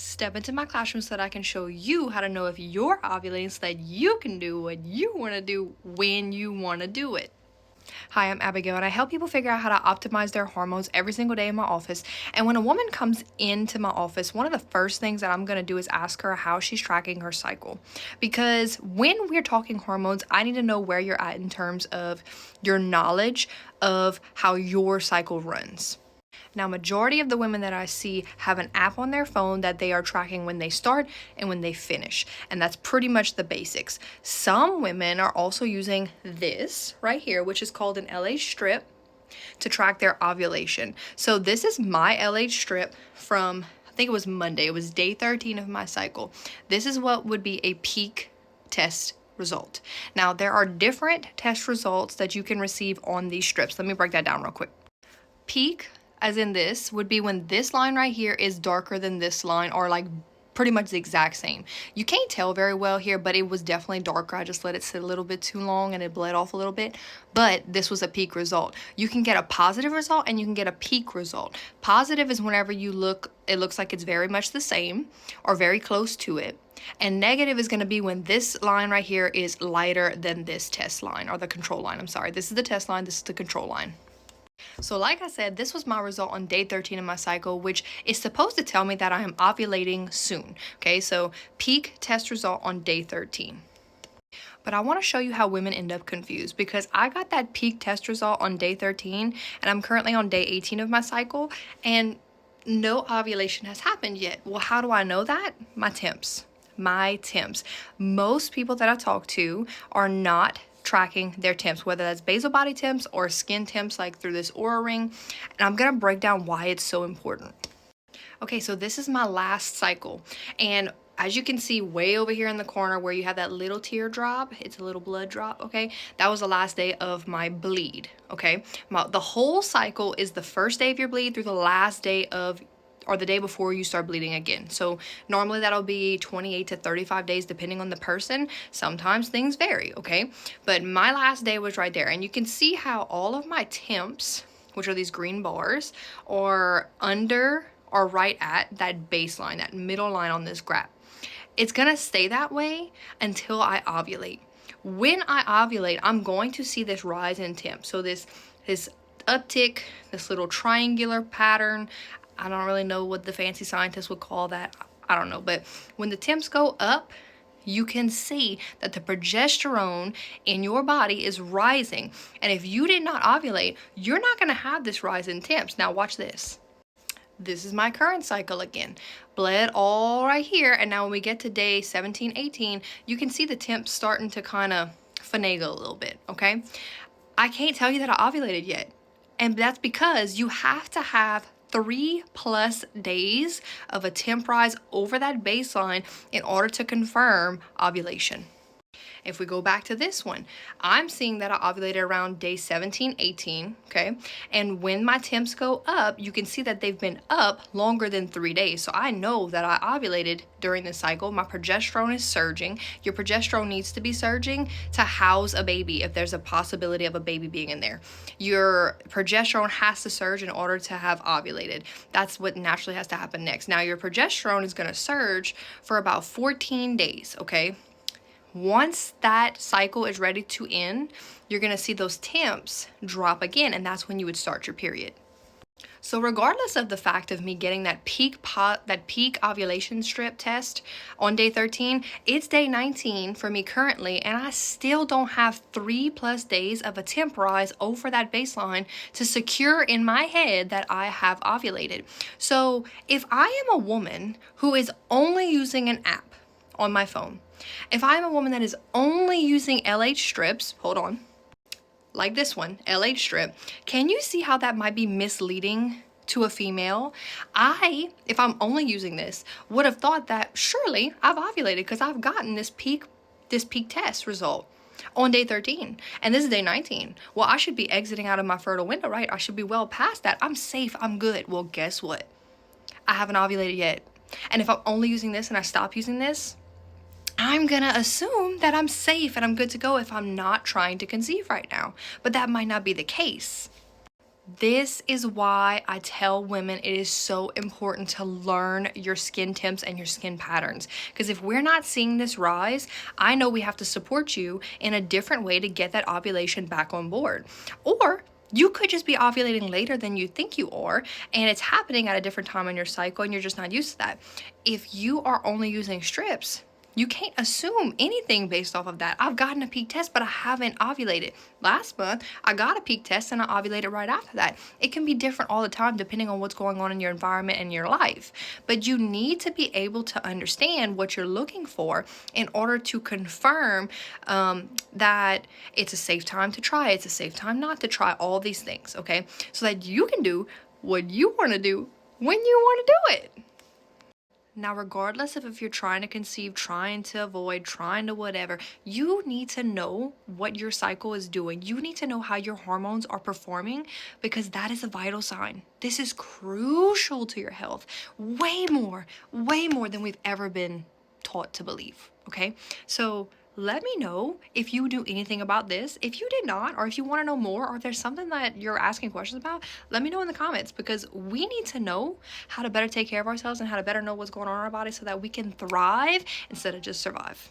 Step into my classroom so that I can show you how to know if you're ovulating so that you can do what you want to do when you want to do it. Hi, I'm Abigail, and I help people figure out how to optimize their hormones every single day in my office. And when a woman comes into my office, one of the first things that I'm going to do is ask her how she's tracking her cycle. Because when we're talking hormones, I need to know where you're at in terms of your knowledge of how your cycle runs. Now, majority of the women that I see have an app on their phone that they are tracking when they start and when they finish. And that's pretty much the basics. Some women are also using this right here, which is called an LH strip, to track their ovulation. So this is my LH strip from, I think it was Monday. It was day 13 of my cycle. This is what would be a peak test result. Now, there are different test results that you can receive on these strips. Let me break that down real quick. Peak, as in this, would be when this line right here is darker than this line, or like pretty much the exact same. You can't tell very well here, but it was definitely darker. I just let it sit a little bit too long and it bled off a little bit, but this was a peak result. You can get a positive result and you can get a peak result. Positive is whenever you look, it looks like it's very much the same or very close to it. And negative is going to be when this line right here is lighter than this test line, or the control line. I'm sorry, this is the test line, this is the control line. So like I said, this was my result on day 13 of my cycle, which is supposed to tell me that I am ovulating soon. Okay, so peak test result on day 13. But I want to show you how women end up confused, because I got that peak test result on day 13 and I'm currently on day 18 of my cycle and no ovulation has happened yet. Well, how do I know that? My temps. Most people that I talk to are not tracking their temps, whether that's basal body temps or skin temps, like through this Oura ring. And I'm gonna break down why it's so important. Okay, so this is my last cycle, and as you can see way over here in the corner where you have that little teardrop, it's a little blood drop, okay? That was the last day of my bleed, okay? The whole cycle is the first day of your bleed through the last day of, or the day before you start bleeding again. So normally that'll be 28 to 35 days depending on the person. Sometimes things vary, okay? But my last day was right there. And you can see how all of my temps, which are these green bars, are under or right at that baseline, that middle line on this graph. It's gonna stay that way until I ovulate. When I ovulate, I'm going to see this rise in temp. So this uptick, this little triangular pattern, I don't really know what the fancy scientists would call that. I don't know. But when the temps go up, you can see that the progesterone in your body is rising. And if you did not ovulate, you're not going to have this rise in temps. Now watch this. This is my current cycle again. Bled all right here. And now when we get to day 17, 18, you can see the temps starting to kind of finagle a little bit, okay? I can't tell you that I ovulated yet. And that's because you have to have 3+ days of a temp rise over that baseline in order to confirm ovulation. If we go back to this one, I'm seeing that I ovulated around day 17, 18, okay? And when my temps go up, you can see that they've been up longer than 3 days. So I know that I ovulated during the cycle. My progesterone is surging. Your progesterone needs to be surging to house a baby if there's a possibility of a baby being in there. Your progesterone has to surge in order to have ovulated. That's what naturally has to happen next. Now, your progesterone is going to surge for about 14 days, okay? Once that cycle is ready to end, you're going to see those temps drop again, and that's when you would start your period. So regardless of the fact of me getting that peak ovulation strip test on day 13, it's day 19 for me currently, and I still don't have 3+ days of a temp rise over that baseline to secure in my head that I have ovulated. So if I am a woman who is only using an app on my phone, if I'm a woman that is only using LH strips, hold on, like this one, LH strip, can you see how that might be misleading to a female? If I'm only using this, would have thought that surely I've ovulated because I've gotten this peak test result on day 13, and this is day 19. Well, I should be exiting out of my fertile window, right? I should be well past that. I'm safe, I'm good. Well, guess what? I haven't ovulated yet. And if I'm only using this and I stop using this, I'm gonna assume that I'm safe and I'm good to go if I'm not trying to conceive right now. But that might not be the case. This is why I tell women it is so important to learn your skin temps and your skin patterns. Because if we're not seeing this rise, I know we have to support you in a different way to get that ovulation back on board. Or you could just be ovulating later than you think you are, and it's happening at a different time in your cycle and you're just not used to that. If you are only using strips, you can't assume anything based off of that. I've gotten a peak test, but I haven't ovulated. Last month, I got a peak test and I ovulated right after that. It can be different all the time depending on what's going on in your environment and your life. But you need to be able to understand what you're looking for in order to confirm that it's a safe time to try, it's a safe time not to try, all these things, okay? So that you can do what you want to do when you want to do it. Now, regardless of if you're trying to conceive, trying to avoid, trying to whatever, you need to know what your cycle is doing. You need to know how your hormones are performing, because that is a vital sign. This is crucial to your health, way more than we've ever been taught to believe, okay? So let me know if you do anything about this. If you did not, or if you want to know more, or if there's something that you're asking questions about, let me know in the comments, because we need to know how to better take care of ourselves and how to better know what's going on in our body so that we can thrive instead of just survive.